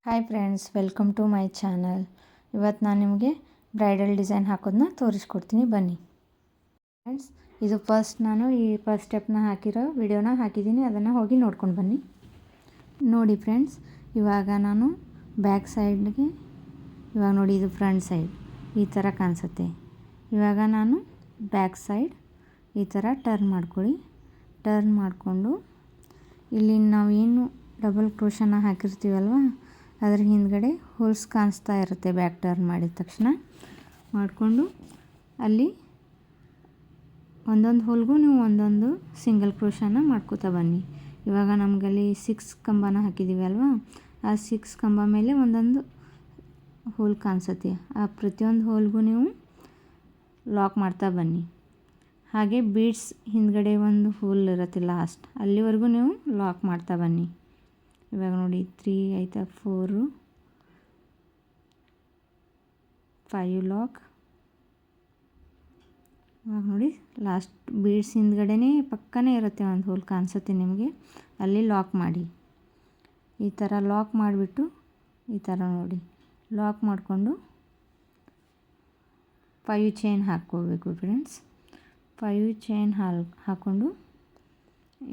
Hi friends, welcome to my channel. ಇವತ್ತು ನಾನು ನಿಮಗೆ ಬ್ರೈಡಲ್ ಡಿಸೈನ್ ಹಾಕೋದನ್ನ ತೋರಿಸ್ಕೊಡ್ತೀನಿ, ಬನ್ನಿ ಫ್ರೆಂಡ್ಸ್. ಇದು ನಾನು ಈ ಫಸ್ಟ್ ಸ್ಟೆಪ್ನ ಹಾಕಿರೋ ವಿಡಿಯೋನ ಹಾಕಿದ್ದೀನಿ, ಅದನ್ನು ಹೋಗಿ ನೋಡ್ಕೊಂಡು ಬನ್ನಿ. ನೋಡಿ ಫ್ರೆಂಡ್ಸ್, ಇವಾಗ ನಾನು ಬ್ಯಾಕ್ ಸೈಡ್ಗೆ, ಇವಾಗ ನೋಡಿ ಇದು ಫ್ರಂಟ್ ಸೈಡ್ ಈ ಥರ ಕಾಣಿಸುತ್ತೆ. ಇವಾಗ ನಾನು ಬ್ಯಾಕ್ ಸೈಡ್ ಈ ಥರ ಟರ್ನ್ ಮಾಡ್ಕೊಳ್ಳಿ. ಟರ್ನ್ ಮಾಡಿಕೊಂಡು ಇಲ್ಲಿ ನಾವೇನು ಡಬಲ್ ಕ್ರೋಶನ ಹಾಕಿರ್ತೀವಲ್ವ, ಅದರ ಹಿಂದ್ಗಡೆ ಹೋಲ್ಸ್ ಕಾಣಿಸ್ತಾ ಇರುತ್ತೆ. ಬ್ಯಾಕ್ ಟರ್ನ್ ಮಾಡಿದ ತಕ್ಷಣ ಮಾಡಿಕೊಂಡು ಅಲ್ಲಿ ಒಂದೊಂದು ಹೋಲ್ಗೂ ನೀವು ಒಂದೊಂದು ಸಿಂಗಲ್ ಕ್ರೋಶನ ಮಾಡ್ಕೋತಾ ಬನ್ನಿ. ಇವಾಗ ನಮಗಲ್ಲಿ 6 ಕಂಬನ ಹಾಕಿದ್ದೀವಿ ಅಲ್ವಾ, ಆ 6 ಕಂಬ ಮೇಲೆ ಒಂದೊಂದು ಹೋಲ್ ಕಾಣಿಸುತ್ತೆ. ಆ ಪ್ರತಿಯೊಂದು ಹೋಲ್ಗೂ ನೀವು ಲಾಕ್ ಮಾಡ್ತಾ ಬನ್ನಿ. ಹಾಗೆ ಬೀಡ್ಸ್ ಹಿಂದ್ಗಡೆ ಒಂದು ಹೋಲ್ ಇರುತ್ತೆ ಲಾಸ್ಟ್, ಅಲ್ಲಿವರೆಗೂ ನೀವು ಲಾಕ್ ಮಾಡ್ತಾ ಬನ್ನಿ. ಇವಾಗ ನೋಡಿ 3 ಆಯಿತಾ, 4 5 ಲಾಕ್. ಇವಾಗ ನೋಡಿ ಲಾಸ್ಟ್ ಬೀಡ್ಸ್ ಹಿಂದ್ಗಡೆನೇ ಪಕ್ಕನೇ ಇರುತ್ತೆ ಒಂದು ಹೋಲ್ ಕಾಣಿಸುತ್ತೆ ನಿಮಗೆ, ಅಲ್ಲಿ ಲಾಕ್ ಮಾಡಿ. ಈ ಥರ ಲಾಕ್ ಮಾಡಿಬಿಟ್ಟು ಈ ಥರ ನೋಡಿ ಲಾಕ್ ಮಾಡಿಕೊಂಡು 5 ಚೈನ್ ಹಾಕ್ಕೋಬೇಕು ಫ್ರೆಂಡ್ಸ್. 5 ಚೈನ್ ಹಾಕ್ಕೊಂಡು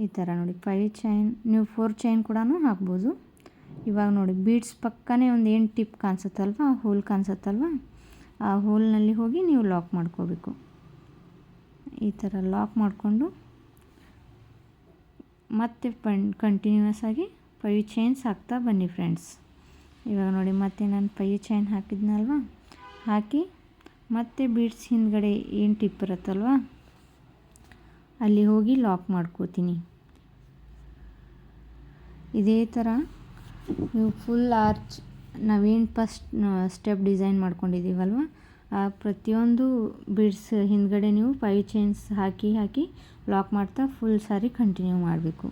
ಈ ಥರ ನೋಡಿ 5 ಚೈನ್, ನೀವು 4 ಚೈನ್ ಕೂಡ ಹಾಕ್ಬೋದು. ಇವಾಗ ನೋಡಿ ಬೀಡ್ಸ್ ಪಕ್ಕನೇ ಒಂದು ಏನು ಟಿಪ್ ಕಾಣಿಸುತ್ತಲ್ವ, ಆ ಹೋಲ್ ಕಾಣಿಸುತ್ತಲ್ವ, ಆ ಹೋಲ್ನಲ್ಲಿ ಹೋಗಿ ನೀವು ಲಾಕ್ ಮಾಡ್ಕೋಬೇಕು. ಈ ಥರ ಲಾಕ್ ಮಾಡಿಕೊಂಡು ಮತ್ತೆ ಕಂಟಿನ್ಯೂಸ್ ಆಗಿ 5 ಚೈನ್ಸ್ ಹಾಕ್ತಾ ಬನ್ನಿ ಫ್ರೆಂಡ್ಸ್. ಇವಾಗ ನೋಡಿ ಮತ್ತೆ ನಾನು 5 ಚೈನ್ ಹಾಕಿದ್ನಲ್ವ, ಹಾಕಿ ಮತ್ತೆ ಬೀಡ್ಸ್ ಹಿಂದ್ಗಡೆ ಏನು ಟಿಪ್ ಇರುತ್ತಲ್ವ, ಅಲ್ಲಿ ಹೋಗಿ ಲಾಕ್ ಮಾಡ್ಕೋತೀನಿ. ಇದೇ ಥರ ನೀವು ಫುಲ್ ಆರ್ಚ್ ನಾವೇನು ಫಸ್ಟ್ ಸ್ಟೆಪ್ ಡಿಸೈನ್ ಮಾಡ್ಕೊಂಡಿದ್ದೀವಲ್ವ, ಆ ಪ್ರತಿಯೊಂದು ಬೀಡ್ಸ್ ಹಿಂದ್ಗಡೆ ನೀವು 5 ಚೈನ್ಸ್ ಹಾಕಿ ಲಾಕ್ ಮಾಡ್ತಾ ಫುಲ್ ಸಾರಿ ಕಂಟಿನ್ಯೂ ಮಾಡಬೇಕು.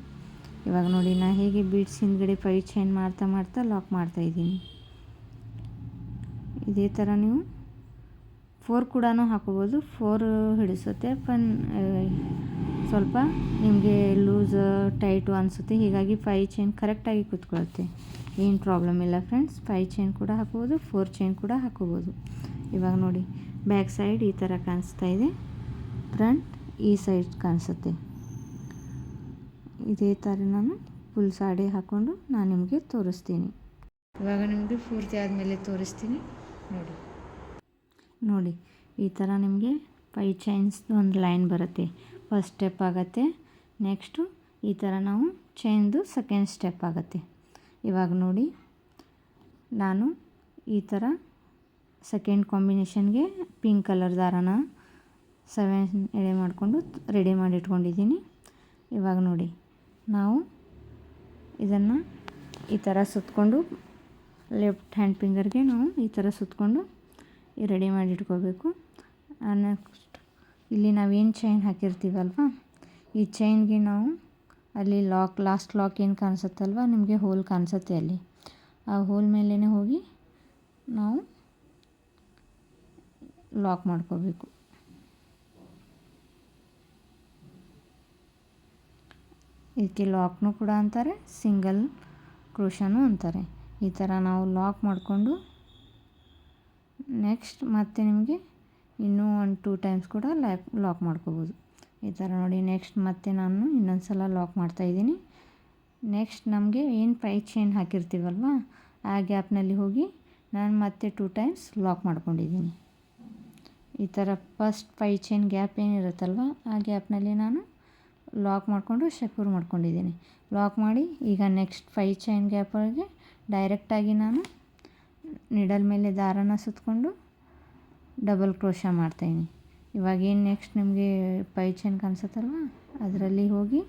ಇವಾಗ ನೋಡಿ ನಾನು ಹೇಗೆ ಬೀಡ್ಸ್ ಹಿಂದ್ಗಡೆ 5 ಚೈನ್ ಮಾಡ್ತಾ ಲಾಕ್ ಮಾಡ್ತಾಯಿದ್ದೀನಿ. ಇದೇ ಥರ ನೀವು 4 ಕೂಡ ಹಾಕೋಬೋದು. 4 ಹಿಡಿಸುತ್ತೆ, ಸ್ವಲ್ಪ ನಿಮಗೆ ಲೂಸ್ ಟೈಟು ಅನಿಸುತ್ತೆ, ಹೀಗಾಗಿ 5 ಚೈನ್ ಕರೆಕ್ಟಾಗಿ ಕೂತ್ಕೊಳ್ಳುತ್ತೆ, ಏನು ಪ್ರಾಬ್ಲಮ್ ಇಲ್ಲ ಫ್ರೆಂಡ್ಸ್. 5 ಚೈನ್ ಕೂಡ ಹಾಕೋಬೋದು, 4 ಚೈನ್ ಕೂಡ ಹಾಕೋಬೋದು. ಇವಾಗ ನೋಡಿ ಬ್ಯಾಕ್ ಸೈಡ್ ಈ ಥರ ಕಾಣಿಸ್ತಾ ಇದೆ, ಫ್ರಂಟ್ ಈ ಸೈಡ್ ಕಾಣಿಸುತ್ತೆ. ಇದೇ ಥರ ನಾನು ಫುಲ್ ಸಾಡಿ ಹಾಕ್ಕೊಂಡು ನಾನು ನಿಮಗೆ ತೋರಿಸ್ತೀನಿ. ಇವಾಗ ನಿಮಗೆ ಪೂರ್ತಿ ಆದಮೇಲೆ ತೋರಿಸ್ತೀನಿ. ನೋಡಿ ಈ ಥರ ನಿಮಗೆ 5 ಚೈನ್ಸ್ದು ಒಂದು ಲೈನ್ ಬರುತ್ತೆ, ಫಸ್ಟ್ ಸ್ಟೆಪ್ ಆಗುತ್ತೆ. ನೆಕ್ಸ್ಟು ಈ ಥರ ನಾವು ಚೈನ್ದು ಸೆಕೆಂಡ್ ಸ್ಟೆಪ್ ಆಗುತ್ತೆ. ಇವಾಗ ನೋಡಿ ನಾನು ಈ ಥರ ಸೆಕೆಂಡ್ ಕಾಂಬಿನೇಷನ್ಗೆ ಪಿಂಕ್ ಕಲರ್ ದಾರಾನ 7 ಎಳೆ ಮಾಡಿಕೊಂಡು ರೆಡಿ ಮಾಡಿ ಇಟ್ಕೊಂಡಿದ್ದೀನಿ. ಇವಾಗ ನೋಡಿ ನಾವು ಇದನ್ನು ಈ ಥರ ಸುತ್ತಕೊಂಡು ಲೆಫ್ಟ್ ಹ್ಯಾಂಡ್ ಫಿಂಗರ್ಗೆ ನಾವು ಈ ಥರ ಸುತ್ತಕೊಂಡು ರೆಡಿ ಮಾಡಿ ಇಟ್ಕೋಬೇಕು. ನೆಕ್ಸ್ಟ್ ಇಲ್ಲಿ ನಾವೇನು ಚೈನ್ ಹಾಕಿರ್ತೀವಲ್ವ, ಈ ಚೈನ್ಗೆ ನಾವು ಅಲ್ಲಿ ಲಾಸ್ಟ್ ಲಾಕ್ ಏನು ಕಾಣಿಸುತ್ತಲ್ವ, ನಿಮಗೆ ಹೋಲ್ ಕಾಣಿಸುತ್ತೆ, ಅಲ್ಲಿ ಆ ಹೋಲ್ ಮೇಲೇ ಹೋಗಿ ನಾವು ಲಾಕ್ ಮಾಡ್ಕೋಬೇಕು. ಇದಕ್ಕೆ ಲಾಕ್ನೂ ಕೂಡ ಅಂತಾರೆ, ಸಿಂಗಲ್ ಕ್ರೋಶನೂ ಅಂತಾರೆ. ಈ ಥರ ನಾವು ಲಾಕ್ ಮಾಡಿಕೊಂಡು ನೆಕ್ಸ್ಟ್ ಮತ್ತೆ ನಿಮಗೆ ಇನ್ನೂ 1-2 ಟೈಮ್ಸ್ ಕೂಡ ಲಾಕ್ ಮಾಡ್ಕೋಬೋದು. ಈ ಥರ ನೋಡಿ ನೆಕ್ಸ್ಟ್ ಮತ್ತೆ ನಾನು ಇನ್ನೊಂದು ಸಲ ಲಾಕ್ ಮಾಡ್ತಾಯಿದ್ದೀನಿ. ನೆಕ್ಸ್ಟ್ ನಮಗೆ ಏನು 5 ಚೈನ್ ಹಾಕಿರ್ತೀವಲ್ವ, ಆ ಗ್ಯಾಪ್ನಲ್ಲಿ ಹೋಗಿ ನಾನು ಮತ್ತೆ 2 ಟೈಮ್ಸ್ ಲಾಕ್ ಮಾಡ್ಕೊಂಡಿದ್ದೀನಿ. ಈ ಥರ ಫಸ್ಟ್ 5 ಚೈನ್ ಗ್ಯಾಪ್ ಏನಿರುತ್ತಲ್ವ, ಆ ಗ್ಯಾಪ್ನಲ್ಲಿ ನಾನು ಲಾಕ್ ಮಾಡಿಕೊಂಡು ಸೆಕ್ಯೂರ್ ಮಾಡ್ಕೊಂಡಿದ್ದೀನಿ. ಲಾಕ್ ಮಾಡಿ ಈಗ ನೆಕ್ಸ್ಟ್ 5 ಚೈನ್ ಗ್ಯಾಪ್ ಒಳಗೆ ಡೈರೆಕ್ಟಾಗಿ ನಾನು ನಿಡಲ್ ಮೇಲೆ ದಾರಾನ ಸುತ್ತಕೊಂಡು ಡಬಲ್ ಕ್ರೋಶ ಮಾಡ್ತಾಯಿದ್ದೀನಿ. ಇವಾಗ ಏನು ನೆಕ್ಸ್ಟ್ ನಿಮಗೆ 5 ಚೈನ್ ಕಾಣಿಸುತ್ತಲ್ವ, ಅದರಲ್ಲಿ ಹೋಗಿ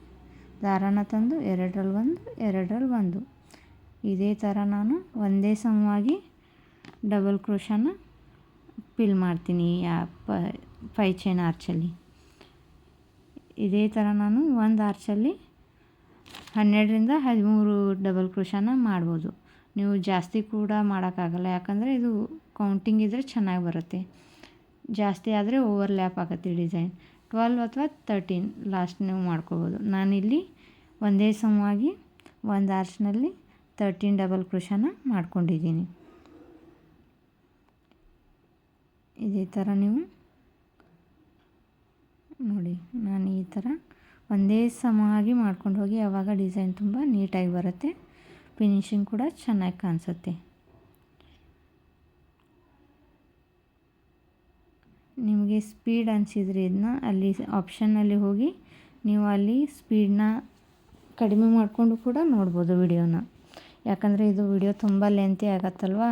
ದಾರಾನ ತಂದು 2ರಲ್ಲಿ 1 2ರಲ್ಲಿ 1 ಇದೇ ಥರ ನಾನು ಒಂದೇ ಸಮವಾಗಿ ಡಬಲ್ ಕ್ರೋಶನ ಫಿಲ್ ಮಾಡ್ತೀನಿ ಆ 5 ಚೈನ್ ಆರ್ಚಲ್ಲಿ. ಇದೇ ಥರ ನಾನು ಒಂದು ಆರ್ಚಲ್ಲಿ 12ರಿಂದ 13 ಡಬಲ್ ಕ್ರೋಶನ ಮಾಡ್ಬೋದು. ನೀವು ಜಾಸ್ತಿ ಕೂಡ ಮಾಡೋಕ್ಕಾಗಲ್ಲ, ಯಾಕಂದರೆ ಇದು ಕೌಂಟಿಂಗ್ ಇದ್ದರೆ ಚೆನ್ನಾಗಿ ಬರುತ್ತೆ. ಜಾಸ್ತಿ ಆದರೆ ಓವರ್ಲ್ಯಾಪ್ ಆಗುತ್ತೆ ಡಿಸೈನ್. 12 ಅಥವಾ 13 ಲಾಸ್ಟ್ ನೀವು ಮಾಡ್ಕೋಬೋದು. ನಾನಿಲ್ಲಿ ಒಂದೇ ಸಮವಾಗಿ ಒಂದು ಆರ್ಚ್ನಲ್ಲಿ 13 ಡಬಲ್ ಕ್ರೋಶನ ಮಾಡ್ಕೊಂಡಿದ್ದೀನಿ. ಇದೇ ಥರ ನೀವು ನೋಡಿ, ನಾನು ಈ ಥರ ಒಂದೇ ಸಮವಾಗಿ ಮಾಡ್ಕೊಂಡು ಹೋಗಿ, ಆವಾಗ ಡಿಸೈನ್ ತುಂಬ ನೀಟಾಗಿ ಬರುತ್ತೆ, ಫಿನಿಶಿಂಗ್ ಕೂಡ ಚೆನ್ನಾಗಿ ಕಾಣಿಸುತ್ತೆ. ನಿಮಗೆ ಸ್ಪೀಡ್ ಅನಿಸಿದ್ರೆ ಇದನ್ನ ಅಲ್ಲಿ ಆಪ್ಷನ್ನಲ್ಲಿ ಹೋಗಿ ನೀವು ಅಲ್ಲಿ ಸ್ಪೀಡನ್ನ ಕಡಿಮೆ ಮಾಡಿಕೊಂಡು ಕೂಡ ನೋಡ್ಬೋದು ವಿಡಿಯೋನ. ಯಾಕಂದರೆ ಇದು ವಿಡಿಯೋ ತುಂಬ ಲೆಂತಿ ಆಗತ್ತಲ್ವ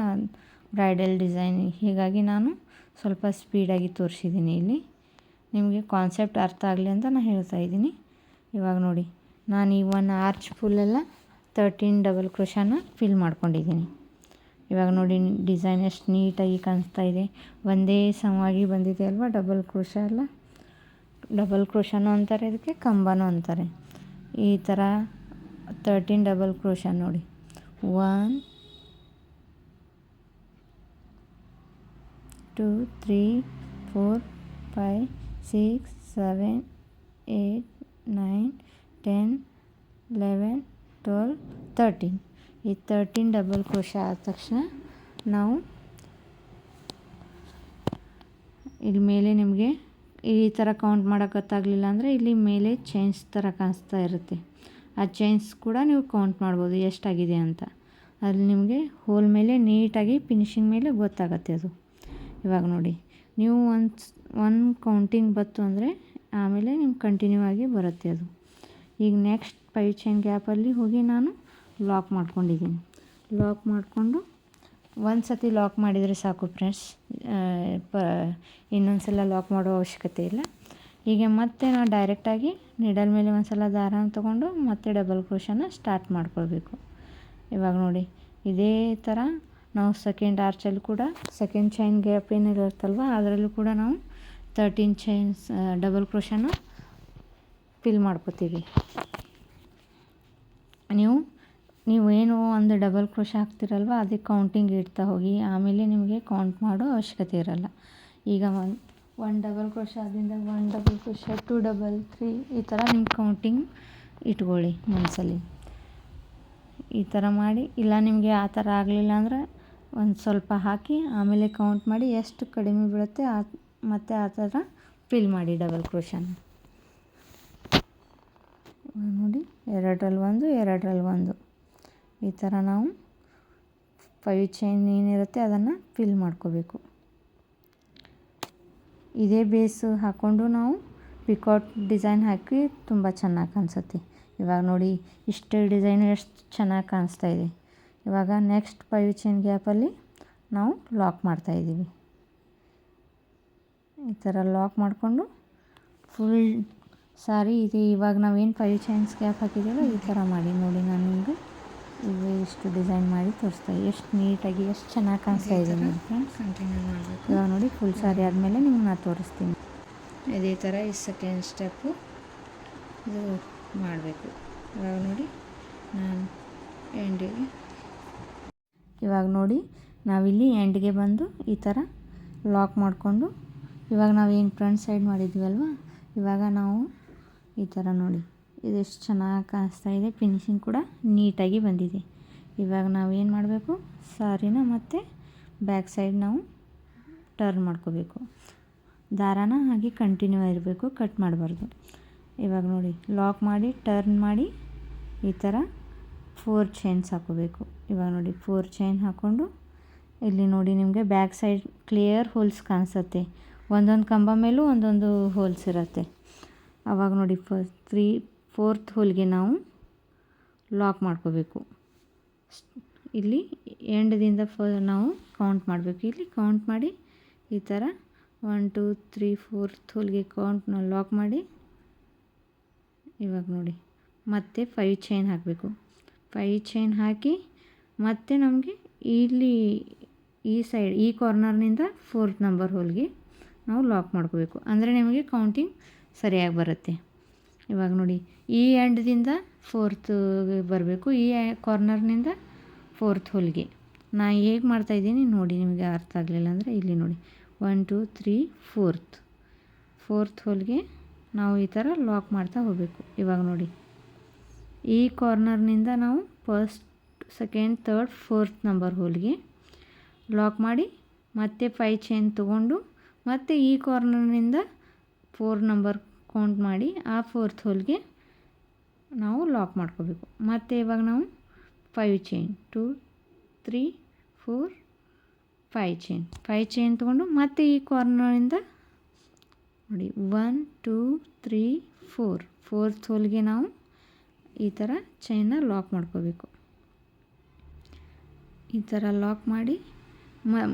ಬ್ರೈಡಲ್ ಡಿಸೈನ್, ಹೀಗಾಗಿ ನಾನು ಸ್ವಲ್ಪ ಸ್ಪೀಡಾಗಿ ತೋರಿಸಿದ್ದೀನಿ. ಇಲ್ಲಿ ನಿಮಗೆ ಕಾನ್ಸೆಪ್ಟ್ ಅರ್ಥ ಆಗಲಿ ಅಂತ ನಾನು ಹೇಳ್ತಾ ಇದ್ದೀನಿ. ಇವಾಗ ನೋಡಿ, ನಾನು ಈ ಒಂದು ಆರ್ಚ್ ಫುಲ್ಲೆಲ್ಲ 13 ಡಬಲ್ ಕ್ರೋಶನ ಫಿಲ್ ಮಾಡ್ಕೊಂಡಿದ್ದೀನಿ. ಇವಾಗ ನೋಡಿ ಡಿಸೈನ್ ಎಷ್ಟು ನೀಟಾಗಿ ಕಾಣಿಸ್ತಾ ಇದೆ, ಒಂದೇ ಸಮವಾಗಿ ಬಂದಿದೆ ಅಲ್ವಾ. ಡಬಲ್ ಕ್ರೋಶ ಎಲ್ಲ, ಡಬಲ್ ಕ್ರೋಶನೂ ಅಂತಾರೆ, ಇದಕ್ಕೆ ಕಂಬನೂ ಅಂತಾರೆ. ಈ ಥರ 13 ಡಬಲ್ ಕ್ರೋಶ ನೋಡಿ, 1 2 3 4 5 6 7 8 9 10 11 12 13. ಈ 13 ಡಬಲ್ ಕ್ರೋಶ ಆದ ತಕ್ಷಣ ನಾವು ಇಲ್ಲಿ ಮೇಲೆ ನಿಮಗೆ ಈ ಥರ ಕೌಂಟ್ ಮಾಡೋಕೆ ಗೊತ್ತಾಗಲಿಲ್ಲ ಅಂದರೆ ಇಲ್ಲಿ ಮೇಲೆ ಚೈನ್ಸ್ ಥರ ಕಾಣಿಸ್ತಾ ಇರುತ್ತೆ. ಆ ಚೈನ್ಸ್ ಕೂಡ ನೀವು ಕೌಂಟ್ ಮಾಡ್ಬೋದು ಎಷ್ಟಾಗಿದೆ ಅಂತ. ಅಲ್ಲಿ ನಿಮಗೆ ಹೋಲ್ ಮೇಲೆ ನೀಟಾಗಿ ಫಿನಿಶಿಂಗ್ ಮೇಲೆ ಗೊತ್ತಾಗತ್ತೆ ಅದು. ಇವಾಗ ನೋಡಿ, ನೀವು ಒಂದು ಕೌಂಟಿಂಗ್ ಬಂತು ಅಂದರೆ ಆಮೇಲೆ ನಿಮ್ಗೆ ಕಂಟಿನ್ಯೂ ಆಗಿ ಬರುತ್ತೆ ಅದು. ಈಗ ನೆಕ್ಸ್ಟ್ 5 ಚೈನ್ ಗ್ಯಾಪಲ್ಲಿ ಹೋಗಿ ನಾನು ಲಾಕ್ ಮಾಡ್ಕೊಂಡಿದ್ದೀನಿ. ಲಾಕ್ ಮಾಡಿಕೊಂಡು ಒಂದು ಸತಿ ಲಾಕ್ ಮಾಡಿದರೆ ಸಾಕು ಫ್ರೆಂಡ್ಸ್, ಇನ್ನೊಂದು ಸಲ ಲಾಕ್ ಮಾಡೋ ಅವಶ್ಯಕತೆ ಇಲ್ಲ. ಹೀಗೆ ಮತ್ತೆ ನಾವು ಡೈರೆಕ್ಟಾಗಿ ನೀಡಲ್ ಮೇಲೆ ಒಂದು ಸಲ ದಾರನ ತೊಗೊಂಡು ಮತ್ತೆ ಡಬಲ್ ಕ್ರೋಶನ ಸ್ಟಾರ್ಟ್ ಮಾಡ್ಕೊಳ್ಬೇಕು. ಇವಾಗ ನೋಡಿ, ಇದೇ ಥರ ನಾವು ಸೆಕೆಂಡ್ ಆರ್ಚಲ್ಲಿ ಕೂಡ ಸೆಕೆಂಡ್ ಚೈನ್ ಗ್ಯಾಪ್ ಏನಿರುತ್ತಲ್ವ ಅದರಲ್ಲೂ ಕೂಡ ನಾವು 13 ಚೈನ್ಸ್ ಡಬಲ್ ಕ್ರೋಶನ ಫಿಲ್ ಮಾಡ್ಕೋತೀವಿ. ನೀವೇನು ಒಂದು ಡಬಲ್ ಕ್ರೋಶ ಹಾಕ್ತಿರಲ್ವ ಅದಕ್ಕೆ ಕೌಂಟಿಂಗ್ ಇಡ್ತಾ ಹೋಗಿ, ಆಮೇಲೆ ನಿಮಗೆ ಕೌಂಟ್ ಮಾಡೋ ಅವಶ್ಯಕತೆ ಇರಲ್ಲ. ಈಗ ಒಂದು ಡಬಲ್ ಕ್ರೋಶ ಆದ್ರಿಂದ 1 ಡಬಲ್ ಕ್ರೋಶ 2 ಡಬಲ್ 3 ಈ ಥರ ನಿಮ್ಮ ಕೌಂಟಿಂಗ್ ಇಟ್ಕೊಳ್ಳಿ ಮನಸ್ಸಲ್ಲಿ. ಈ ಥರ ಮಾಡಿ, ಇಲ್ಲ ನಿಮಗೆ ಆ ಥರ ಆಗಲಿಲ್ಲ ಅಂದರೆ ಒಂದು ಸ್ವಲ್ಪ ಹಾಕಿ ಆಮೇಲೆ ಕೌಂಟ್ ಮಾಡಿ ಎಷ್ಟು ಕಡಿಮೆ ಬೀಳುತ್ತೆ ಮತ್ತು ಆ ಥರ ಫಿಲ್ ಮಾಡಿ ಡಬಲ್ ಕ್ರೋಶನ. ನೋಡಿ, 2ರಲ್ಲಿ 1 2ರಲ್ಲಿ 1 ಈ ಥರ ನಾವು 5 ಚೈನ್ ಏನಿರುತ್ತೆ ಅದನ್ನು ಫಿಲ್ ಮಾಡ್ಕೋಬೇಕು. ಇದೇ ಬೇಸು ಹಾಕ್ಕೊಂಡು ನಾವು ಪಿಕಾಟ್ ಡಿಸೈನ್ ಹಾಕಿ ತುಂಬ ಚೆನ್ನಾಗಿ ಕಾಣಿಸುತ್ತೆ. ಇವಾಗ ನೋಡಿ, ಇಷ್ಟು ಡಿಸೈನು ಎಷ್ಟು ಚೆನ್ನಾಗಿ ಕಾಣಿಸ್ತಾ ಇದೆ. ಇವಾಗ ನೆಕ್ಸ್ಟ್ 5 ಚೈನ್ ಗ್ಯಾಪಲ್ಲಿ ನಾವು ಲಾಕ್ ಮಾಡ್ತಾಯಿದ್ದೀವಿ. ಈ ಥರ ಲಾಕ್ ಮಾಡಿಕೊಂಡು ಫುಲ್ ಸಾರಿ ಇದು ಇವಾಗ ನಾವೇನು 5 ಚೈನ್ಸ್ ಗ್ಯಾಪ್ ಹಾಕಿದ್ದೀವೋ ಈ ಥರ ಮಾಡಿ ನೋಡಿ. ನಾನು ನಿಮಗೆ ಇಷ್ಟು ಡಿಸೈನ್ ಮಾಡಿ ತೋರಿಸ್ತಾ ಎಷ್ಟು ನೀಟಾಗಿ ಎಷ್ಟು ಚೆನ್ನಾಗಿ ಕಾಣಿಸ್ತಾ ಇದೆ ನೋಡಿ ಫ್ರೆಂಡ್ಸ್. ಕಂಟಿನ್ಯೂ ಮಾಡಬೇಕು. ಇವಾಗ ನೋಡಿ ಫುಲ್ ಸಾರಿ ಆದಮೇಲೆ ನಿಮ್ಗೆ ನಾನು ತೋರಿಸ್ತೀನಿ. ಇದೇ ಥರ ಈ ಸೆಕೆಂಡ್ ಸ್ಟೆಪ್ಪು ಇದು ಮಾಡಬೇಕು. ಇವಾಗ ನೋಡಿ ನಾನು ಎಂಡಿಗೆ, ಇವಾಗ ನೋಡಿ ನಾವಿಲ್ಲಿ ಎಂಡ್ಗೆ ಬಂದು ಈ ಥರ ಲಾಕ್ ಮಾಡಿಕೊಂಡು, ಇವಾಗ ನಾವೇನು ಫ್ರಂಟ್ ಸೈಡ್ ಮಾಡಿದ್ವಲ್ವ, ಇವಾಗ ನಾವು ಈ ಥರ ನೋಡಿ ಇದೆಷ್ಟು ಚೆನ್ನಾಗಿ ಕಾಣಿಸ್ತಾ ಇದೆ, ಫಿನಿಶಿಂಗ್ ಕೂಡ ನೀಟಾಗಿ ಬಂದಿದೆ. ಇವಾಗ ನಾವು ಏನು ಮಾಡಬೇಕು, ಸಾರಿನ ಮತ್ತು ಬ್ಯಾಕ್ ಸೈಡ್ ನಾವು ಟರ್ನ್ ಮಾಡ್ಕೋಬೇಕು. ದಾರಾನ ಹಾಗೆ ಕಂಟಿನ್ಯೂ ಇರಬೇಕು, ಕಟ್ ಮಾಡಬಾರ್ದು. ಇವಾಗ ನೋಡಿ ಲಾಕ್ ಮಾಡಿ ಟರ್ನ್ ಮಾಡಿ ಈ ಥರ 4 ಚೈನ್ಸ್ ಹಾಕೋಬೇಕು. ಇವಾಗ ನೋಡಿ 4 ಚೈನ್ ಹಾಕ್ಕೊಂಡು ಇಲ್ಲಿ ನೋಡಿ ನಿಮಗೆ ಬ್ಯಾಕ್ ಸೈಡ್ ಕ್ಲಿಯರ್ ಹೋಲ್ಸ್ ಕಾಣಿಸುತ್ತೆ. ಒಂದೊಂದು ಕಂಬ ಮೇಲೂ ಒಂದೊಂದು ಹೋಲ್ಸ್ ಇರುತ್ತೆ. ಆವಾಗ ನೋಡಿ 4th ಹೋಲ್ಗೆ ನಾವು ಲಾಕ್ ಮಾಡ್ಕೋಬೇಕು. ಇಲ್ಲಿ ಎಂಡ್ದಿಂದ ನಾವು ಕೌಂಟ್ ಮಾಡಬೇಕು. ಇಲ್ಲಿ ಕೌಂಟ್ ಮಾಡಿ ಈ ಥರ 1 2 3 4th ಹೋಲ್ಗೆ ಕೌಂಟ್ನ ಲಾಕ್ ಮಾಡಿ, ಇವಾಗ ನೋಡಿ ಮತ್ತೆ 5 ಚೈನ್ ಹಾಕಬೇಕು. 5 ಚೈನ್ ಹಾಕಿ ಮತ್ತೆ ನಮಗೆ ಇಲ್ಲಿ ಈ ಸೈಡ್ ಈ ಕಾರ್ನರ್ನಿಂದ 4th ನಂಬರ್ ಹೋಲ್ಗೆ ನಾವು ಲಾಕ್ ಮಾಡ್ಕೋಬೇಕು. ಅಂದರೆ ನಿಮಗೆ ಕೌಂಟಿಂಗ್ ಸರಿಯಾಗಿ ಬರುತ್ತೆ. ಇವಾಗ ನೋಡಿ ಈ ಎಂಡ್ದಿಂದ 4th ಬರಬೇಕು, ಈ ಕಾರ್ನರ್ನಿಂದ 4th ಹೋಲ್ಗೆ. ನಾನು ಹೇಗೆ ಮಾಡ್ತಾಯಿದ್ದೀನಿ ನೋಡಿ, ನಿಮಗೆ ಅರ್ಥ ಆಗಲಿಲ್ಲ ಅಂದರೆ ಇಲ್ಲಿ ನೋಡಿ 1 2 3 4th ಹೋಲ್ಗೆ ನಾವು ಈ ಥರ ಲಾಕ್ ಮಾಡ್ತಾ ಹೋಗಬೇಕು. ಇವಾಗ ನೋಡಿ ಈ ಕಾರ್ನರ್ನಿಂದ ನಾವು first second, third, fourth number ಹೋಲ್ಗೆ ಲಾಕ್ ಮಾಡಿ ಮತ್ತೆ 5 ಚೈನ್ ತೊಗೊಂಡು ಮತ್ತು ಈ ಕಾರ್ನರ್ನಿಂದ 4 ನಂಬರ್ ಕೌಂಟ್ ಮಾಡಿ ಆ ಫೋರ್ತ್ ಹೋಲ್ಗೆ ನಾವು ಲಾಕ್ ಮಾಡ್ಕೋಬೇಕು. ಮತ್ತು ಇವಾಗ ನಾವು 5 ಚೈನ್ 2 3 4 5 ಚೈನ್ ತೊಗೊಂಡು ಮತ್ತೆ ಈ ಕಾರ್ನರಿಂದ ನೋಡಿ 1 2 3 4 ಫೋರ್ತ್ ಹೋಲ್ಗೆ ನಾವು ಈ ಥರ ಚೈನ್ನ ಲಾಕ್ ಮಾಡ್ಕೋಬೇಕು. ಈ ಥರ ಲಾಕ್ ಮಾಡಿ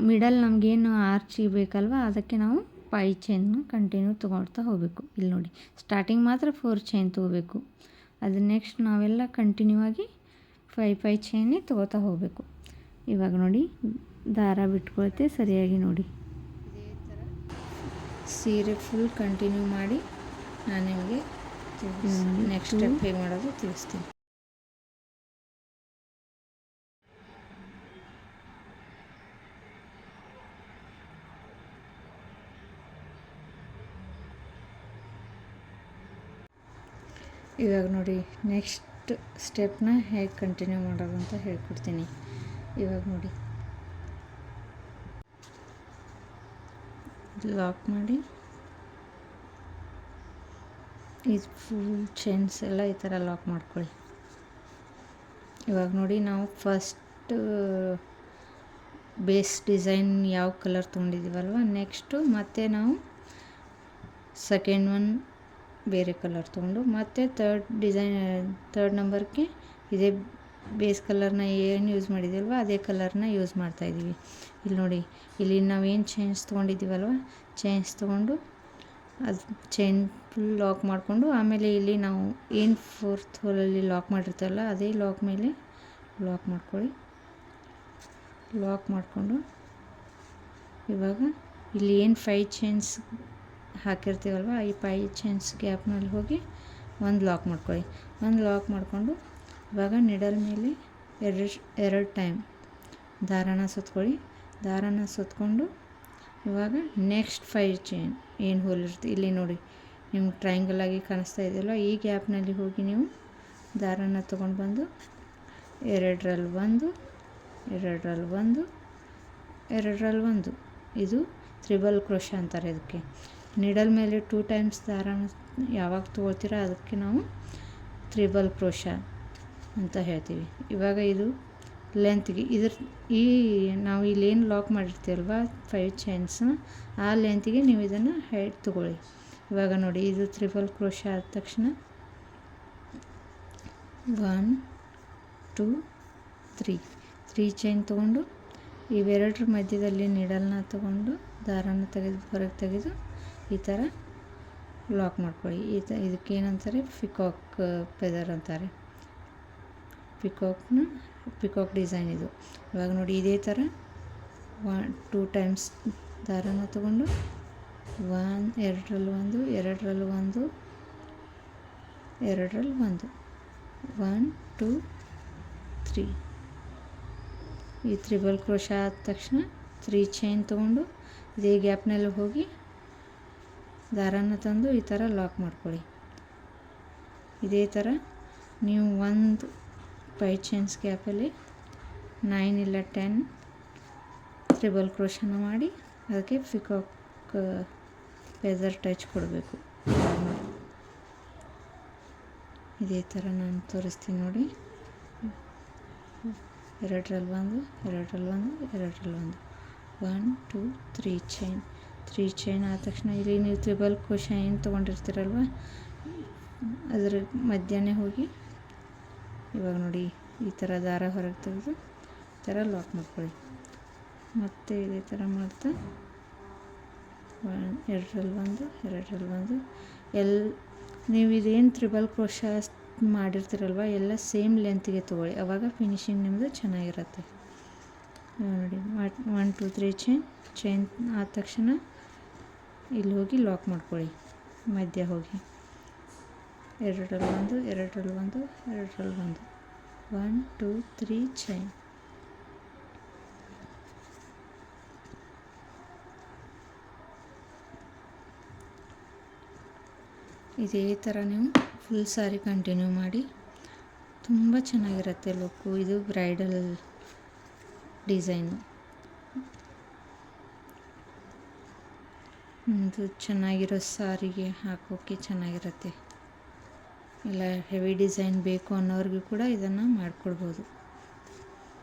ಮಿಡಲ್ ನಮಗೇನು ಆರ್ಚಿಗೆ ಬೇಕಲ್ವ ಅದಕ್ಕೆ ನಾವು 5 ಚೈನ್ನ ಕಂಟಿನ್ಯೂ ತೊಗೊಳ್ತಾ ಹೋಗಬೇಕು. ಇಲ್ಲಿ ನೋಡಿ ಸ್ಟಾರ್ಟಿಂಗ್ ಮಾತ್ರ 4 ಚೈನ್ ತೊಗೋಬೇಕು. ಅದು ನೆಕ್ಸ್ಟ್ ನಾವೆಲ್ಲ ಕಂಟಿನ್ಯೂ ಆಗಿ 5 ಚೈನೇ ತೊಗೋತಾ ಹೋಗಬೇಕು. ಇವಾಗ ನೋಡಿ ದಾರ ಬಿಟ್ಕೊಳ್ತೆ ಸರಿಯಾಗಿ ನೋಡಿ. ಇದೇ ಥರ ಸೀರೆ ಫುಲ್ ಕಂಟಿನ್ಯೂ ಮಾಡಿ ನಾನು ನಿಮಗೆ ನೆಕ್ಸ್ಟ್ ಸ್ಟೆಪ್ ಹೇಗೆ ಮಾಡೋದು ತಿಳಿಸ್ತೀನಿ. ಇವಾಗ ನೋಡಿ ನೆಕ್ಸ್ಟ್ ಸ್ಟೆಪ್ನ ಹೇಗೆ ಕಂಟಿನ್ಯೂ ಮಾಡೋದು ಅಂತ ಹೇಳ್ಕೊಡ್ತೀನಿ. ಇವಾಗ ನೋಡಿ ಲಾಕ್ ಮಾಡಿ ಇದು ಫುಲ್ ಚೈನ್ಸ್ ಎಲ್ಲ ಈ ಥರ ಲಾಕ್ ಮಾಡ್ಕೊಳ್ಳಿ. ಇವಾಗ ನೋಡಿ ನಾವು ಫಸ್ಟ್ ಬೇಸ್ ಡಿಸೈನ್ ಯಾವ ಕಲರ್ ತೊಗೊಂಡಿದ್ದೀವಲ್ವ ನೆಕ್ಸ್ಟು ಮತ್ತೆ ನಾವು ಸೆಕೆಂಡ್ ಒನ್ ಬೇರೆ ಕಲರ್ ತೊಗೊಂಡು ಮತ್ತು ತರ್ಡ್ ನಂಬರ್ಗೆ ಇದೇ ಬೇಸ್ ಕಲರ್ನ ಏನು ಯೂಸ್ ಮಾಡಿದ್ದೀವಲ್ವ ಅದೇ ಕಲರ್ನ ಯೂಸ್ ಮಾಡ್ತಾಯಿದ್ದೀವಿ. ಇಲ್ಲಿ ನೋಡಿ ಇಲ್ಲಿ ನಾವೇನು ಚೈನ್ಸ್ ತೊಗೊಂಡಿದ್ದೀವಲ್ವ ಚೈನ್ಸ್ ತೊಗೊಂಡು ಅದು ಚೈನ್ ಫುಲ್ ಲಾಕ್ ಮಾಡಿಕೊಂಡು ಆಮೇಲೆ ಇಲ್ಲಿ ನಾವು ಏನು ಫೋರ್ತ್ ಹೋಲಲ್ಲಿ ಲಾಕ್ ಮಾಡಿರ್ತೀವಲ್ಲ ಅದೇ ಲಾಕ್ ಮೇಲೆ ಲಾಕ್ ಮಾಡ್ಕೊಳ್ಳಿ. ಲಾಕ್ ಮಾಡಿಕೊಂಡು ಇವಾಗ ಇಲ್ಲಿ ಏನು 5 ಚೈನ್ಸ್ ಹಾಕಿರ್ತೀವಲ್ವ ಈ 5 ಚೈನ್ಸ್ ಗ್ಯಾಪ್ನಲ್ಲಿ ಹೋಗಿ ಒಂದು ಲಾಕ್ ಮಾಡ್ಕೊಳ್ಳಿ. ಒಂದು ಲಾಕ್ ಮಾಡಿಕೊಂಡು ಇವಾಗ ನಿಡಲ್ ಮೇಲೆ ಎರಡು ಟೈಮ್ ದಾರಾನ ಸುತ್ಕೊಳ್ಳಿ. ದಾರಾನ ಸುತ್ಕೊಂಡು ಇವಾಗ ನೆಕ್ಸ್ಟ್ 5 ಚೈನ್ ಏನು ಹೋಲ್ ಇರುತ್ತೆ ಇಲ್ಲಿ ನೋಡಿ ನಿಮ್ಗೆ ಟ್ರಯಾಂಗಲ್ ಆಗಿ ಕಾಣಿಸ್ತಾ ಇದೆಯಲ್ವ ಈ ಗ್ಯಾಪ್ನಲ್ಲಿ ಹೋಗಿ ನೀವು ದಾರಾನ ತೊಗೊಂಡು ಬಂದು ಎರಡರಲ್ಲಿ ಒಂದು ಇದು ತ್ರಿಬಲ್ ಕ್ರೋಶ ಅಂತಾರೆ ಇದಕ್ಕೆ. ನಿಡಲ್ ಮೇಲೆ 2 ಟೈಮ್ಸ್ ದಾರಾನ ಯಾವಾಗ ತೊಗೊಳ್ತೀರ ಅದಕ್ಕೆ ನಾವು ತ್ರಿಬಲ್ ಕ್ರೋಶ ಅಂತ ಹೇಳ್ತೀವಿ. ಇವಾಗ ಇದು ಲೆಂತ್ಗೆ ಈ ನಾವು ಇಲ್ಲೇನು ಲಾಕ್ ಮಾಡಿರ್ತೀವಲ್ವ 5 ಚೈನ್ಸ್ನ ಆ ಲೆಂತ್ಗೆ ನೀವು ಇದನ್ನು ಹೈಟ್ ತೊಗೊಳ್ಳಿ. ಇವಾಗ ನೋಡಿ ಇದು ತ್ರಿಬಲ್ ಕ್ರೋಶ ಆದ ತಕ್ಷಣ 1 2 3 ಚೈನ್ ತೊಗೊಂಡು ಇವೆರಡರ ಮಧ್ಯದಲ್ಲಿ ನೀಡಲ್ನ ತೊಗೊಂಡು ದಾರಾನ ಹೊರಗೆ ತೆಗೆದು ಈ ಥರ ಲಾಕ್ ಮಾಡ್ಕೊಳ್ಳಿ. ಇದಕ್ಕೇನಂತಾರೆ ಪಿಕಾಕ್ ಫೆದರ್ ಅಂತಾರೆ. ಪಿಕಾಕ್ ಡಿಸೈನ್ ಇದು. ಇವಾಗ ನೋಡಿ ಇದೇ ಥರ 2 ಟೈಮ್ಸ್ ದಾರಾನ ತೊಗೊಂಡು ಎರಡರಲ್ಲಿ ಒಂದು 1 2 3 ಈ ತ್ರಿಬಲ್ ಕ್ರೋಶ ಆದ ತಕ್ಷಣ 3 ಚೈನ್ ತೊಗೊಂಡು ಇದೇ ಗ್ಯಾಪ್ನಲ್ಲಿ ಹೋಗಿ ದಾರಾನ ತಂದು ಈ ಥರ ಲಾಕ್ ಮಾಡ್ಕೊಳ್ಳಿ. ಇದೇ ಥರ ನೀವು ಒಂದು 5 ಚೈನ್ಸ್ ಗ್ಯಾಪಲ್ಲಿ 9 ಇಲ್ಲ 10 ತ್ರಿಬಲ್ ಕ್ರೋಶನ ಮಾಡಿ ಅದಕ್ಕೆ ಪಿಕಾಕ್ ಫೆದರ್ ಟಚ್ ಕೊಡಬೇಕು. ಇದೇ ಥರ ನಾನು ತೋರಿಸ್ತೀನಿ ನೋಡಿ. ಎರಡರಲ್ಲಿ ಒಂದು 1 2 3 ಚೈನ್ ಆದ ತಕ್ಷಣ ಇಲ್ಲಿ ನೀವು ತ್ರಿಬಲ್ ಕ್ರೋಶ ಏನು ತೊಗೊಂಡಿರ್ತೀರಲ್ವ ಅದರ ಮಧ್ಯನೇ ಹೋಗಿ ಇವಾಗ ನೋಡಿ ಈ ಥರ ದಾರ ಹೊರಗೆ ತೆಗೆದು ಈ ಥರ ಲಾಕ್ ಮಾಡ್ಕೊಳ್ಳಿ. ಮತ್ತು ಇದೇ ಥರ ಮಾಡ್ತಾ ಎರಡರಲ್ಲಿ ಒಂದು ನೀವು ಇದೇನು ತ್ರಿಬಲ್ ಕ್ರೋಶ ಮಾಡಿರ್ತೀರಲ್ವ ಎಲ್ಲ ಸೇಮ್ ಲೆಂತ್ಗೆ ತೊಗೊಳ್ಳಿ. ಆವಾಗ ಫಿನಿಶಿಂಗ್ ನಿಮ್ಮದು ಚೆನ್ನಾಗಿರುತ್ತೆ. ನೋಡಿ 1 2 3 ಚೈನ್ ಆದ ತಕ್ಷಣ ಇಲ್ಲಿ ಹೋಗಿ ಲಾಕ್ ಮಾಡ್ಕೊಳ್ಳಿ. ಮಧ್ಯ ಹೋಗಿ ಎರಡರಲ್ಲಿ ಒಂದು 1 2 3 ಚೈನ್. ಇದೇ ಥರ ನೀವು ಫುಲ್ ಸಾರಿ ಕಂಟಿನ್ಯೂ ಮಾಡಿ ತುಂಬ ಚೆನ್ನಾಗಿರುತ್ತೆ ಲುಕ್ಕು. ಇದು ಬ್ರೈಡಲ್ ಡಿಸೈನು. ಇದು ಚೆನ್ನಾಗಿರೋ ಸಾರಿಗೆ ಹಾಕೋಕ್ಕೆ ಚೆನ್ನಾಗಿರುತ್ತೆ. ಇಲ್ಲ ಹೆವಿ ಡಿಸೈನ್ ಬೇಕು ಅನ್ನೋರಿಗೂ ಕೂಡ ಇದನ್ನು ಮಾಡಿಕೊಡ್ಬೋದು.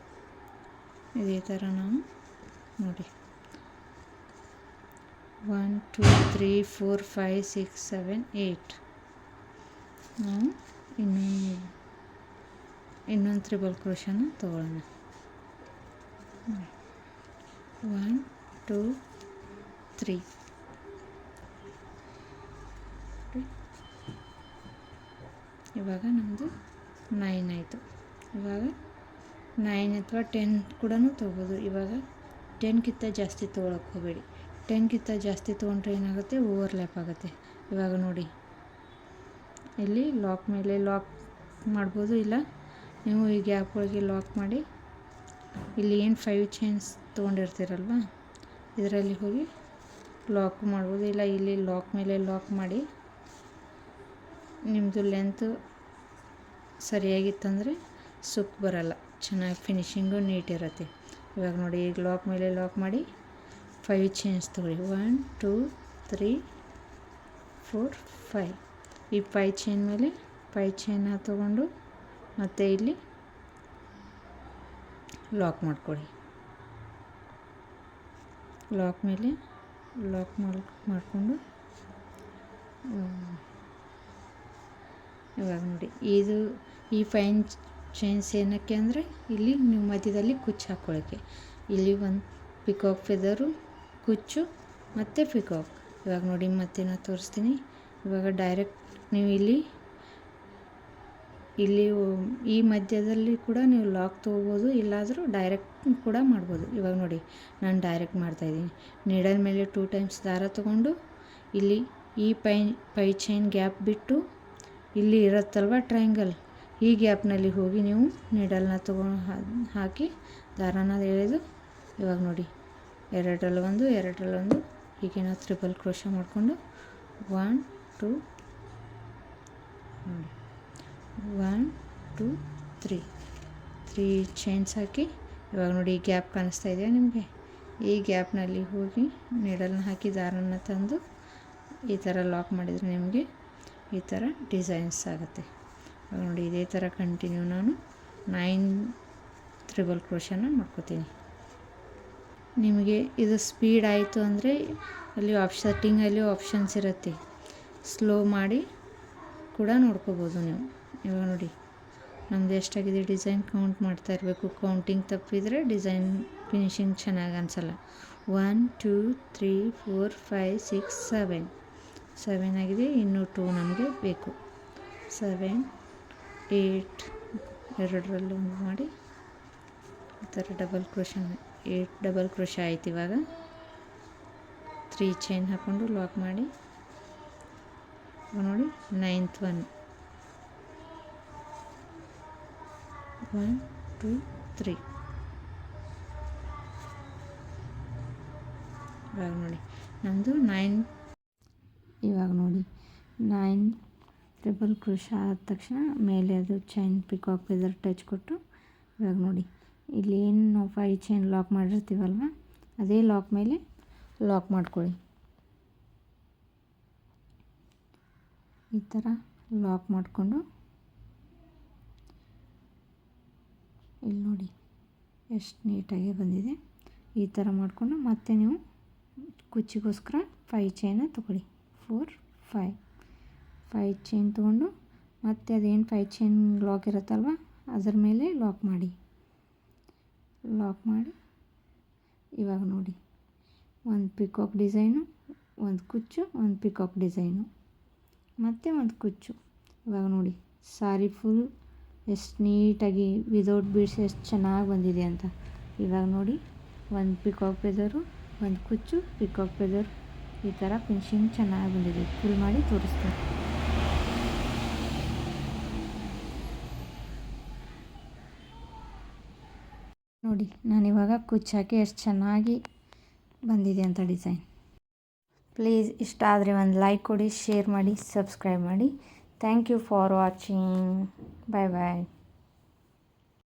ಇದೇ ಥರ ನಾವು ನೋಡಿ 1 2 3 4 5 6 7 8 ನಾವು ಇನ್ನೊಂದು ತ್ರಿಬಲ್ ಕ್ರೋಶನ ತಗೊಳ್ಳೋಣ. 1 2 3 ಇವಾಗ ನಮ್ಮದು 9 ಆಯಿತು. ಇವಾಗ 9 ಅಥವಾ 10 ಕೂಡ ತೊಗೋಬೋದು. ಇವಾಗ 10ಕ್ಕಿಂತ ಜಾಸ್ತಿ ತೊಗೊಳಕ್ಕೆ ಹೋಗಬೇಡಿ. 10ಕ್ಕಿಂತ ಜಾಸ್ತಿ ತೊಗೊಂಡ್ರೆ ಏನಾಗುತ್ತೆ, ಓವರ್ಲ್ಯಾಪ್ ಆಗುತ್ತೆ. ಇವಾಗ ನೋಡಿ, ಇಲ್ಲಿ ಲಾಕ್ ಮೇಲೆ ಲಾಕ್ ಮಾಡ್ಬೋದು, ಇಲ್ಲ ನೀವು ಈ ಗ್ಯಾಪ್ ಒಳಗೆ ಲಾಕ್ ಮಾಡಿ ಇಲ್ಲಿ ಏನು 5 ಚೈನ್ಸ್ ತೊಗೊಂಡಿರ್ತೀರಲ್ವ ಇದರಲ್ಲಿ ಹೋಗಿ ಲಾಕ್ ಮಾಡ್ಬೋದು. ಇಲ್ಲ ಇಲ್ಲಿ ಲಾಕ್ ಮೇಲೆ ಲಾಕ್ ಮಾಡಿ ನಿಮ್ಮದು ಲೆಂತು ಸರಿಯಾಗಿತ್ತಂದರೆ ಸುಕ್ ಬರಲ್ಲ, ಚೆನ್ನಾಗಿ ಫಿನಿಶಿಂಗು ನೀಟ್ ಇರುತ್ತೆ. ಇವಾಗ ನೋಡಿ, ಈಗ ಲಾಕ್ ಮೇಲೆ ಲಾಕ್ ಮಾಡಿ 5 ಚೈನ್ಸ್ ತೊಗೊಳ್ಳಿ. 1 2 3 4 5. ಈ 5 ಚೈನ್ ಮೇಲೆ 5 ಚೈನ ತೊಗೊಂಡು ಮತ್ತೆ ಇಲ್ಲಿ ಲಾಕ್ ಮಾಡ್ಕೊಳ್ಳಿ. ಲಾಕ್ ಮೇಲೆ ಲಾಕ್ ಮಾಡಿಕೊಂಡು ಇವಾಗ ನೋಡಿ, ಈ 5 ಚೈನ್ಸ್ ಏನಕ್ಕೆ ಅಂದರೆ ಇಲ್ಲಿ ನೀವು ಮಧ್ಯದಲ್ಲಿ ಕುಚ್ಚು ಹಾಕ್ಕೊಳ್ಳೋಕ್ಕೆ. ಇಲ್ಲಿ ಒಂದು ಪಿಕಾಕ್ ಫೆದರು, ಕುಚ್ಚು ಮತ್ತು ಪಿಕಾಕ್. ಇವಾಗ ನೋಡಿ, ಮತ್ತೆ ನಾನು ತೋರಿಸ್ತೀನಿ. ಇವಾಗ ಡೈರೆಕ್ಟ್ ನೀವು ಇಲ್ಲಿ ಈ ಮಧ್ಯದಲ್ಲಿ ಕೂಡ ನೀವು ಲಾಕ್ ತೊಗೋಬೋದು, ಇಲ್ಲಾದರೂ ಡೈರೆಕ್ಟ್ ಕೂಡ ಮಾಡ್ಬೋದು. ಇವಾಗ ನೋಡಿ, ನಾನು ಡೈರೆಕ್ಟ್ ಮಾಡ್ತಾಯಿದ್ದೀನಿ. ನೀಡಲ್ ಮೇಲೆ 2 ಟೈಮ್ಸ್ ದಾರ ತೊಗೊಂಡು ಇಲ್ಲಿ ಈ 5 ಚೈನ್ ಗ್ಯಾಪ್ ಬಿಟ್ಟು ಇಲ್ಲಿ ಇರುತ್ತಲ್ವ ಟ್ರಯಾಂಗಲ್, ಈ ಗ್ಯಾಪ್ನಲ್ಲಿ ಹೋಗಿ ನೀವು ನೀಡಲ್ನ ತೊಗೊಂಡು ಹಾಕಿ ದಾರಾನ ಎಳೆದು ಇವಾಗ ನೋಡಿ, ಎರಡರಲ್ಲೊಂದು ಹೀಗೆ ನಾವು ತ್ರಿಬಲ್ ಕ್ರೋಶ ಮಾಡಿಕೊಂಡು 1 2 ನೋಡಿ 1 2 3 ಚೈನ್ಸ್ ಹಾಕಿ ಇವಾಗ ನೋಡಿ, ಈ ಗ್ಯಾಪ್ ಕಾಣಿಸ್ತಾ ಇದೆಯಾ ನಿಮಗೆ? ಈ ಗ್ಯಾಪ್ನಲ್ಲಿ ಹೋಗಿ ನೀಡಲ್ನ ಹಾಕಿ ದಾರನ ತಂದು ಈ ಥರ ಲಾಕ್ ಮಾಡಿದರೆ ನಿಮಗೆ ಈ ಥರ ಡಿಸೈನ್ಸ್ ಆಗುತ್ತೆ. ಇವಾಗ ನೋಡಿ, ಇದೇ ಥರ ಕಂಟಿನ್ಯೂ ನಾನು 9 ತ್ರಿಬಲ್ ಕ್ರೋಶನ ಮಾಡ್ಕೋತೀನಿ. ನಿಮಗೆ ಇದು ಸ್ಪೀಡ್ ಆಯಿತು ಅಂದರೆ ಅಲ್ಲಿ ಸೆಟ್ಟಿಂಗಲ್ಲಿ ಆಪ್ಷನ್ಸ್ ಇರುತ್ತೆ, ಸ್ಲೋ ಮಾಡಿ ಕೂಡ ನೋಡ್ಕೋಬೋದು ನೀವು. ಇವಾಗ ನೋಡಿ, ನಮ್ಮದು ಎಷ್ಟಾಗಿದೆ ಡಿಸೈನ್ ಕೌಂಟ್ ಮಾಡ್ತಾ ಇರಬೇಕು. ಕೌಂಟಿಂಗ್ ತಪ್ಪಿದರೆ ಡಿಸೈನ್ ಫಿನಿಶಿಂಗ್ ಚೆನ್ನಾಗಿ ಅನಿಸಲ್ಲ. 1 2 3 4 5 6 7 ಆಗಿದೆ. ಇನ್ನೂ 2 ನಮಗೆ ಬೇಕು. 7 8 ಎರಡರಲ್ಲೊಂದು ಮಾಡಿ ಈ ಥರ ಡಬಲ್ ಕ್ರೋಶನ್ 8 ಡಬಲ್ ಕ್ರೋಶ ಆಯ್ತು. ಇವಾಗ 3 ಚೈನ್ ಹಾಕ್ಕೊಂಡು ಲಾಕ್ ಮಾಡಿ ನೋಡಿ, 9th 1 1 2 3. ಇವಾಗ ನೋಡಿ, ನಮ್ಮದು 9. ಇವಾಗ ನೋಡಿ, 9 ಟ್ರಿಬಲ್ ಕ್ರೋಶ ಆದ ತಕ್ಷಣ ಮೇಲೆ ಅದು ಚೈನ್ ಪಿಕಾಕ್ ಫೆದರ್ ಟಚ್ ಕೊಟ್ಟು ಇವಾಗ ನೋಡಿ, ಇಲ್ಲಿ ಏನು ನಾವು 5 ಚೈನ್ ಲಾಕ್ ಮಾಡಿರ್ತೀವಲ್ವ ಅದೇ ಲಾಕ್ ಮೇಲೆ ಲಾಕ್ ಮಾಡ್ಕೊಳ್ಳಿ. ಈ ಥರ ಲಾಕ್ ಮಾಡಿಕೊಂಡು ಇಲ್ಲಿ ನೋಡಿ ಎಷ್ಟು ನೀಟಾಗಿ ಬಂದಿದೆ. ಈ ಥರ ಮಾಡಿಕೊಂಡು ಮತ್ತೆ ನೀವು ಕುಚ್ಚಿಗೋಸ್ಕರ 5 ಚೈನ ತೊಗೊಳ್ಳಿ. 4 5 ಚೈನ್ ತೊಗೊಂಡು ಮತ್ತೆ ಅದೇನು 5 ಚೈನ್ ಲಾಕ್ ಇರುತ್ತಲ್ವ ಅದ್ರ ಮೇಲೆ ಲಾಕ್ ಮಾಡಿ ಇವಾಗ ನೋಡಿ, ಒಂದು ಪಿಕಾಕ್ ಡಿಸೈನು, ಒಂದು ಕುಚ್ಚು, ಒಂದು ಪಿಕಾಕ್ ಡಿಸೈನು ಮತ್ತು ಒಂದು ಕುಚ್ಚು. ಇವಾಗ ನೋಡಿ, ಸಾರಿ ಫುಲ್ ಎಷ್ಟು ನೀಟಾಗಿ ವಿದೌಟ್ ಬೀಡ್ಸ್ ಎಷ್ಟು ಚೆನ್ನಾಗಿ ಬಂದಿದೆ ಅಂತ. ಇವಾಗ ನೋಡಿ, ಒಂದು ಪಿಕಾಕ್ ಫೆದರು, ಒಂದು ಕುಚ್ಚು, ಪಿಕಾಕ್ ಫೆದರು, ಈ ಥರ ಫಿನಿಶಿಂಗ್ ಚೆನ್ನಾಗಿ ಬಂದಿದೆ. ಫುಲ್ ಮಾಡಿ ತೋರಿಸ್ತೀನಿ ನೋಡಿ. ನಾನಿವಾಗ ಕುಚ್ಚು ಹಾಕಿ ಎಷ್ಟು ಚೆನ್ನಾಗಿ ಬಂದಿದೆ ಅಂತ ಡಿಸೈನ್. ಪ್ಲೀಸ್ ಇಷ್ಟ ಆದರೆ ಒಂದು ಲೈಕ್ ಕೊಡಿ, ಶೇರ್ ಮಾಡಿ, ಸಬ್ಸ್ಕ್ರೈಬ್ ಮಾಡಿ. Thank you for watching. Bye bye.